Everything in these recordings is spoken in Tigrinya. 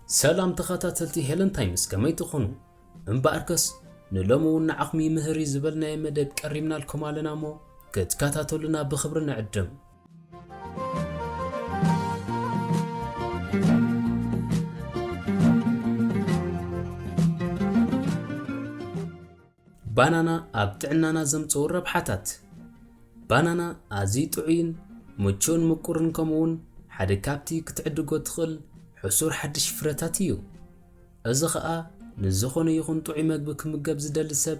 سلام تخاتلتي هيلن تايمز كما يتخونو انباركس نلومو نعقمي مهري زبلنا يمدب قريمنا لكم علينا مو كتكاتاتولنا بخبر نعدم بانانا ابتعنانا زمصو ربحاتات بانانا ازي طعين مچون مقرن كمون حد كابتي كتعدقو تخل حصور حدش فراتاتيو እዚ ኸኣ ንዝኾነ ይኹን ጥዑይ መግቢ ክምገብ ዝደሊ ሰብ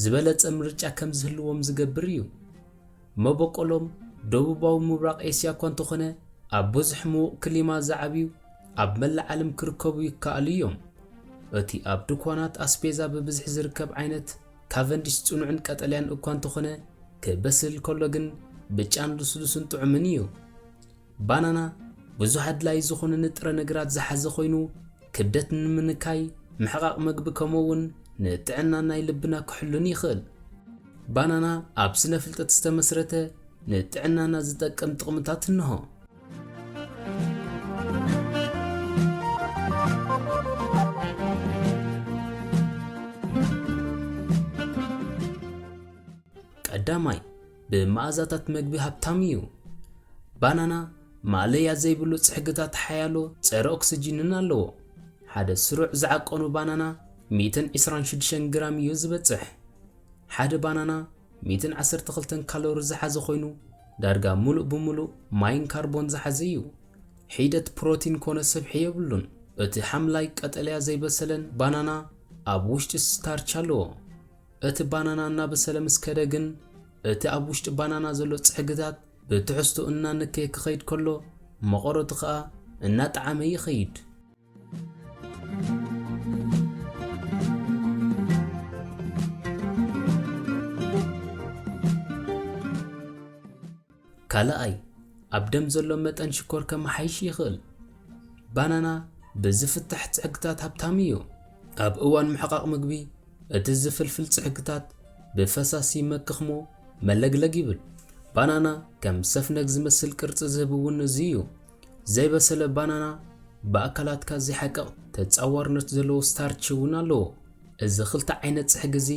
ዝበለጸ ምርጫ ከም ዝህልዎም ዝገብር እዩ መበቆሎም ደቡባዊ ምብራቕ ኤስያ እኳ እንተኾነ ኣብ ብዙሕ ምዉቕ ክሊማ ዝዓብዩ ኣብ መላእ ዓለም ክርከቡ ይከኣሉ እዮም እቲ ኣብ ድኳናት ኣስቤዛ ብብዝሒ ዝርከብ ዓይነት ካቨንዲሽ ጽኑዕን ቀጠልያን እኳ እንተኾነ ክበስል ከሎ ግን ብጫን ልስሉስን ጥዑምን እዩ ባናና ብዙሕ ኣድላይ ዝኾኑ ንጥረ ነገራት ዝሓዘ ኮይኑ ክብደት ንምንካይ ምሕቃቕ መግቢ ከምውን ንጥዕና ናይ ልብና ክሕሉን ይኽእል ባናና ኣብ ስነ ፍልጠት ዝተመስረተ ንጥዕናና ዝጠቅም ጥቕምታት እንሆ ቀዳማይ ብመኣዛታት መግቢ ሃብታም እዩ ባናና ማለያ ዘይብሉ ጽሕግታት ሓያሎ ጸረ ኦክሲጅንን ኣለዎ ሓደ ስሩዕ ዝዓቀኑ ባናና 126 ግራም እዩ ዝበጽሕ ሓደ ባናና 112 ካሎሪ ዝሓዘ ኮይኑ ዳርጋ ሙሉእ ብሙሉእ ማይን ካርቦን ዝሓዘ እዩ ሒደት ፕሮቲን ኮነ ሰብሒ የብሉን እቲ ሓምላይ ቀጠልያ ዘይበሰለን ባናና ኣብ ውሽጢ ስታርች ኣለዎ እቲ ባናና እናበሰለ ምስ ከደ ግን እቲ ኣብ ውሽጢ ባናና ዘሎ ጽሕግታት ብትሕዝቶ እናነከየ ክኸይድ ከሎ መቆረቱ ኸኣ እናጣዕመ ይኸይድ ካልኣይ ኣብ ደም ዘሎ መጠን ሽኮር ከመሓይሽ ይኽእል ባናና ብዝፍትሕ ጽሕግታት ሃብታም እዩ ኣብ እዋን ምሕቃቕ ምግቢ እቲ ዝፍልፍል ጽሕግታት ብፈሳሲ መክኽሞ መለግለግ ይብል ባናና ከም ሰፍነግ ዝመስል ቅርጽ ዝህብውን እዩ ዘይበሰለ ባናና በአካላትካ ዝሓቀቕ ተጻዋርነት ዘለዎ ስታርች እውን ኣለዎ እዚ ክልተ ዓይነት ጽሕጊ እዚ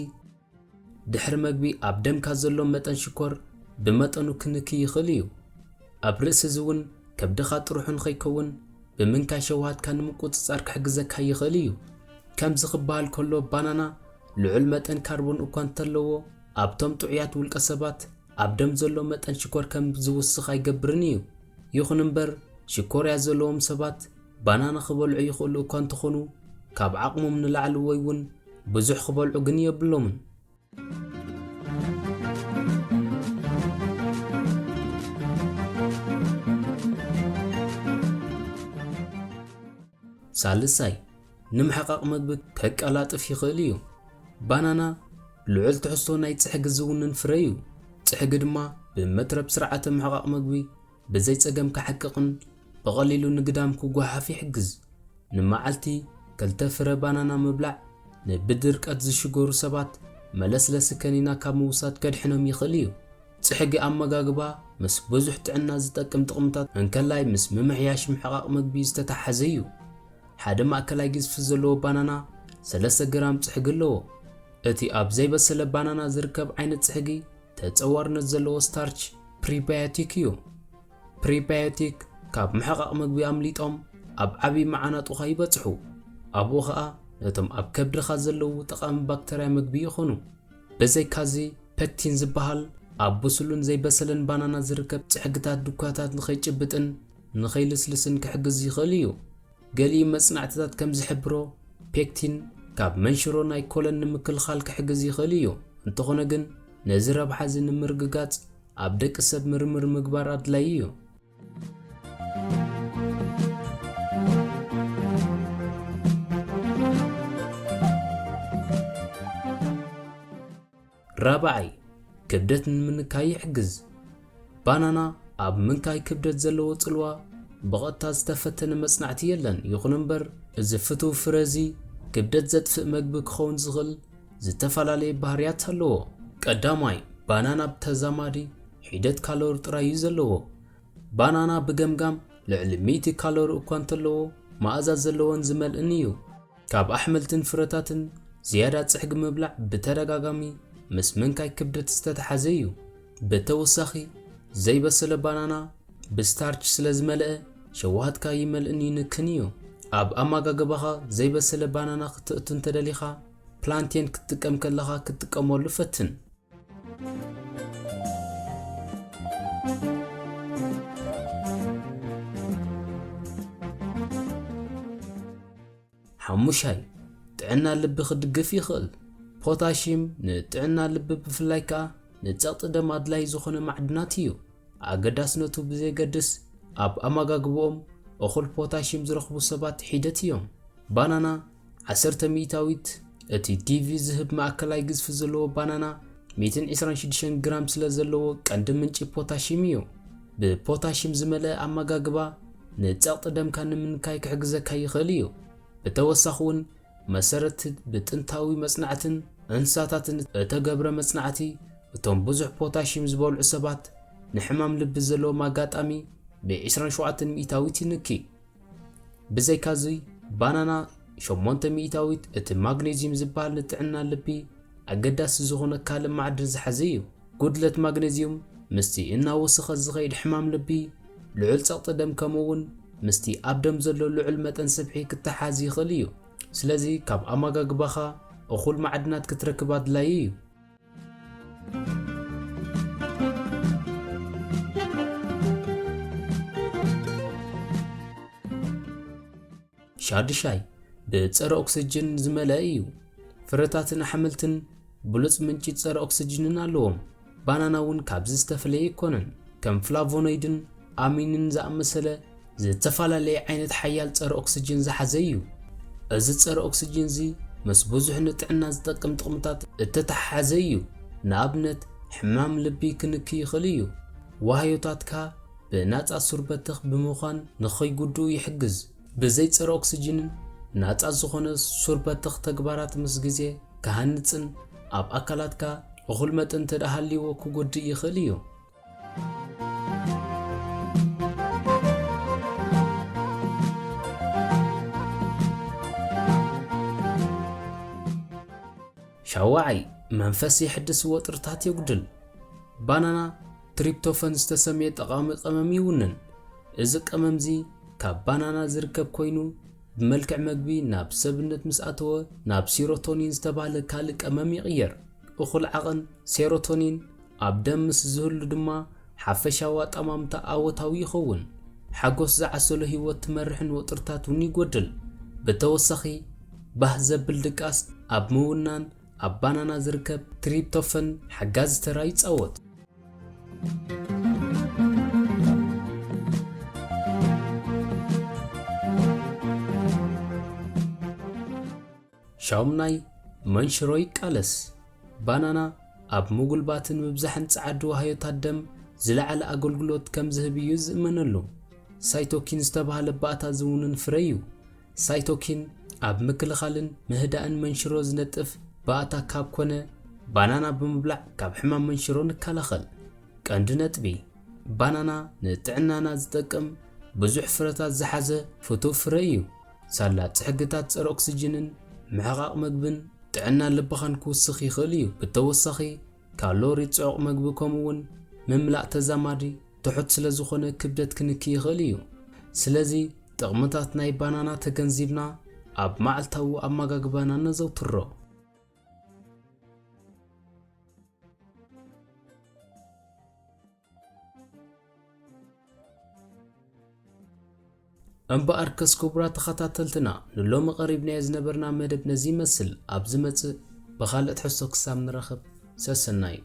ድሕሪ መግቢ ኣብ ደምካ ዘሎ መጠን ሽኮር ብመጠኑ ክንክ ይኽእል እዩ ኣብ ርእሲ ዝውን ከብድኻ ጥሩሕን ከይከውን ብምንካይ ሸውሃትካ ንምቁጽጻር ክሕግዘካ ይኽእል እዩ ከምዚ ክበሃል ከሎ ባናና ልዑል መጠን ካርቦን እኳ እንተለዎ ኣብቶም ጥዑያት ውልቀ ሰባት ኣብ ደም ዘሎ መጠን ሽኮር ከም ዝውስኽ ኣይገብርን እዩ ይኹን እምበር ሽኮርያ ዘለዎም ሰባት ባናና ክበልዑ ይኽእሉ እኳ እንተኾኑ ካብ ዓቕሞም ንላዕሊ ወይ እውን ብዙሕ ክበልዑ ግን የብሎምን ሳልሳይ ንምሕቃቕ መግቢ ከቀላጥፍ ይኽእል እዩ ባናና ልዑል ትሕዝቶ ናይ ጽሕጊ ዝውንን ፍረ እዩ ጽሕጊ ድማ ብመትረብ ስርዓተ ምሕቃቕ መግቢ ብዘይ ጸገም ክሕቅቕን በቐሊሉ ንግዳም ክጓሓፍ ይሕግዝ ንመዓልቲ ክልተ ፍረ ባናና ምብላዕ ንብድርቀት ዝሽገሩ ሰባት መለስለሲ ከኒና ካብ ምውሳድ ከድሕኖም ይኽእል እዩ ጽሕጊ ኣመጋግባ ምስ ብዙሕ ጥዕና ዝጠቅም ጥቕምታት እንከላይ ምስ ምምሕያሽ ምሕቃቕ ምግቢ ዝተተሓዘ እዩ ሓደ ማእከላይ ግዝፊ ዘለዎ ባናና 3 ግራም ጽሕጊ ኣለዎ እቲ ኣብ ዘይበሰለ ባናና ዝርከብ ዓይነት ጽሕጊ ተጸዋርነት ዘለዎ ስታርች ፕሪባዮቲክ እዩ ፕሪባዮቲክ ካብ ምሕቃቕ ምግቢ ኣምሊጦም ኣብ ዓቢ መዓናጡኻ ይበጽሑ ኣብኡ ኸኣ ነቶም ኣብ ከብድኻ ዘለዉ ጠቓሚ ባክተርያ ምግቢ ይኾኑ በዘይካዚ ፔክቲን ዝበሃል ኣብ ብስሉን ዘይበሰለን ባናና ዝርከብ ጽሕግታት ዱኳታት ንኸይጭብጥን ንኸይልስልስን ክሕግዝ ይኽእል እዩ ገሊእ መጽናዕትታት ከም ዝሕብሮ ፔክቲን ካብ መንሽሮ ናይ ኮለን ንምክልኻል ክሕግዝ ይኽእል እዩ እንተኾነ ግን ነዚ ረብሓ እዚ ንምርግጋጽ ኣብ ደቂ ሰብ ምርምር ምግባር ኣድላይ እዩ ራብዓይ ክብደት ንምንካይ ይሕግዝ ባናና ኣብ ምንካይ ክብደት ዘለዎ ጽልዋ ብቐጥታ ዝተፈተነ መጽናዕቲ የለን ይኹን እምበር እዚ ፍቱው ፍረ እዚ ክብደት ዘጥፍእ መግቢ ክኸውን ዝኽእል ዝተፈላለየ ባህርያት ኣለዎ ቀዳማይ ባናና ብተዛማዲ ሒደት ካሎሪ ጥራይ እዩ ዘለዎ ባናና ብገምጋም ልዕሊ 100 ካሎሪ እኳ እንተለዎ ማእዛዝ ዘለዎን ዝመልእን እዩ። ካብ ኣሕምልትን ፍረታትን ዝያዳ ጽሕጊ ምብላዕ ብተደጋጋሚ ምስ ምንካይ ክብደት ዝተተሓዘ እዩ። ብተወሳኺ ዘይበሰለ ባናና ብስታርች ስለ ዝመልአ ሸውሃትካ ይመልእን ይንክን እዩ። ኣብ ኣመጋግባኻ ዘይበሰለ ባናና ክትእቱ እንተደሊኻ ፕላንቴን ክትጥቀም ከለኻ ክትጥቀመሉ ፈትን። ሓሙሻይ ጥዕና ልቢ ክድግፍ ይኽእል። ፖታሽየም ንጥዕና ልቢ ብፍላይ ከዓ ንጸቕጢ ደም ኣድላይ ዝኾነ ማዕድናት እዩ። ኣገዳስነቱ ብዘይገድስ ኣብ ኣመጋግቦኦም እኹል ፖታሽየም ዝረኽቡ ሰባት ሒደት እዮም። ባናና 10% እቲ ዲቪ ዝህብ ማእከላይ ግዝፊ ዘለዎ ባናና 126 ግራም ስለ ዘለዎ ቀንዲ ምንጪ ፖታሽየም እዩ። ብፖታሽየም ዝመልአ ኣመጋግባ ንጸቕጢ ደምካ ንምንካይ ክሕግዘካ ይኽእል እዩ። ብተወሳኺ እውን መሰረት ብጥንታዊ መጽናዕትን እንስሳታትን እተገብረ መጽናዕቲ እቶም ብዙሕ ፖታሽየም ዝበልዑ ሰባት ንሕማም ልቢ ዘለዎም ኣጋጣሚ ብ27% ይንኪ። ብዘይካዚ ባናና 8% እቲ ማግኔዚየም ዝበሃል ንጥዕና ልቢ ኣገዳሲ ዝኾነ ካልእ ማዕድን ዝሓዘ እዩ። ጉድለት ማግኔዚየም ምስቲ እናወሰኸ ዝኸይድ ሕማም ልቢ፣ ልዑል ጸቕጢ ደም ከምኡውን ምስቲ ኣብ ደም ዘሎ ልዑል መጠን ስብሒ ክትሓዝ ይኽእል እዩ። ስለዚ ካብ ኣመጋግባኻ እኹል ማዕድናት ክትረክብ ኣድላዪ እዩ። ሻድሻይ ብጸረ ኦክሲጅን ዝመልአ እዩ። ፍረታትን ኣሕምልትን ብሉጽ ምንጪ ጸረ ኦክሲጅንን ኣለዎም። ባናና እውን ካብዚ ዝተፈለየ ይኮነን። ከም ፍላቮኖይድን ኣሚንን ዝኣመሰለ ዝተፈላለየ ዓይነት ሓያል ጸረ ኦክሲጅን ዝሓዘ እዩ። እዚ ጸረ ኦክሲጅን እዚ ምስ ብዙሕ ንጥዕና ዝጠቅም ጥቕምታት እተተሓሓዘ እዩ። ንኣብነት ሕማም ልቢ ክንክ ይኽእል እዩ። ዋህዮታትካ ብናጻ ሱርበትኽ ብምዃን ንኸይጉድኡ ይሕግዝ። ብዘይ ጸረ ኦክሲጅንን ናጻ ዝኾነ ሱርበትኽ ተግባራት ምስ ግዜ ክሃንጽን ኣብ ኣካላትካ እኹል መጠን ተዳሃልይዎ ክጎድእ ይኽእል እዩ። ሻውዓይ መንፈስ የሕድስ ወጥርታት የጉድል። ባናና ትሪፕቶፈን ዝተሰመየ ጠቓሚ ቀመም ይውንን። እዚ ቀመምዚ ካብ ባናና ዝርከብ ኮይኑ ብመልክዕ መግቢ ናብ ሰብነት ምስ ኣተወ ናብ ሴሮቶኒን ዝተባህለ ካልእ ቀመም ይቕየር። እኹል ዓቐን ሴሮቶኒን ኣብ ደም ምስ ዝህሉ ድማ ሓፈሻዊ ኣጠማምታ ኣወታዊ ይኸውን። ሓጎስ ዝዓሰሎ ህይወት ትመርሕን ወጥርታት እውን ይጎድል። ብተወሳኺ ባህ ዘብል ድቃስ ኣብ ምውናን ኣብ ባናና ዝርከብ ትሪፕቶፈን ሓጋዚ ተራ ይጻወት። ሻምናይ መንሽሮ ይቃለስ። ባናና ኣብ ምጉልባትን ምብዛሕን ጻዕዲ ዋህዮታት ደም ዝለዓለ ኣገልግሎት ከም ዝህብ እዩ ዝእመነሉ። ሳይቶኪን ዝተባህለ ባእታ ዝውንን ፍረ እዩ። ሳይቶኪን ኣብ ምክልኻልን ምህዳእን መንሽሮ ዝነጥፍ ባእታ ካብ ኮነ ባናና ብምብላዕ ካብ ሕማም መንሽሮ ንከላኸል። ቀንዲ ነጥቢ ባናና ንጥዕናና ዝጠቅም ብዙሕ ፍረታት ዝሓዘ ፍቱው ፍረ እዩ። ሳላ ጽሕግታት ጸረ ኦክሲጅንን ምሕቓቕ ምግብን ጥዕና ልብኻን ክውስኽ ይኽእል እዩ። ብተወሳኺ ካሎሪ ጽዑቕ ምግቢ ከምኡውን ምምላእ ተዛማዲ ትሑት ስለ ዝኾነ ክብደት ክንክ ይኽእል እዩ። ስለዚ ጥቕምታት ናይ ባናና ተገንዚብና ኣብ መዓልታዊ ኣመጋግባና ነዘውትሮ። እምበኣር ከስኩብራ ተኸታተልትና ንሎሚ ቀሪብናዮ ዝነበርና መደብ ነዚ ይመስል። ኣብ ዝመጽእ ብኻልእ ትሕዝቶ ክሳብ ንረኽብ ሰሰናይ።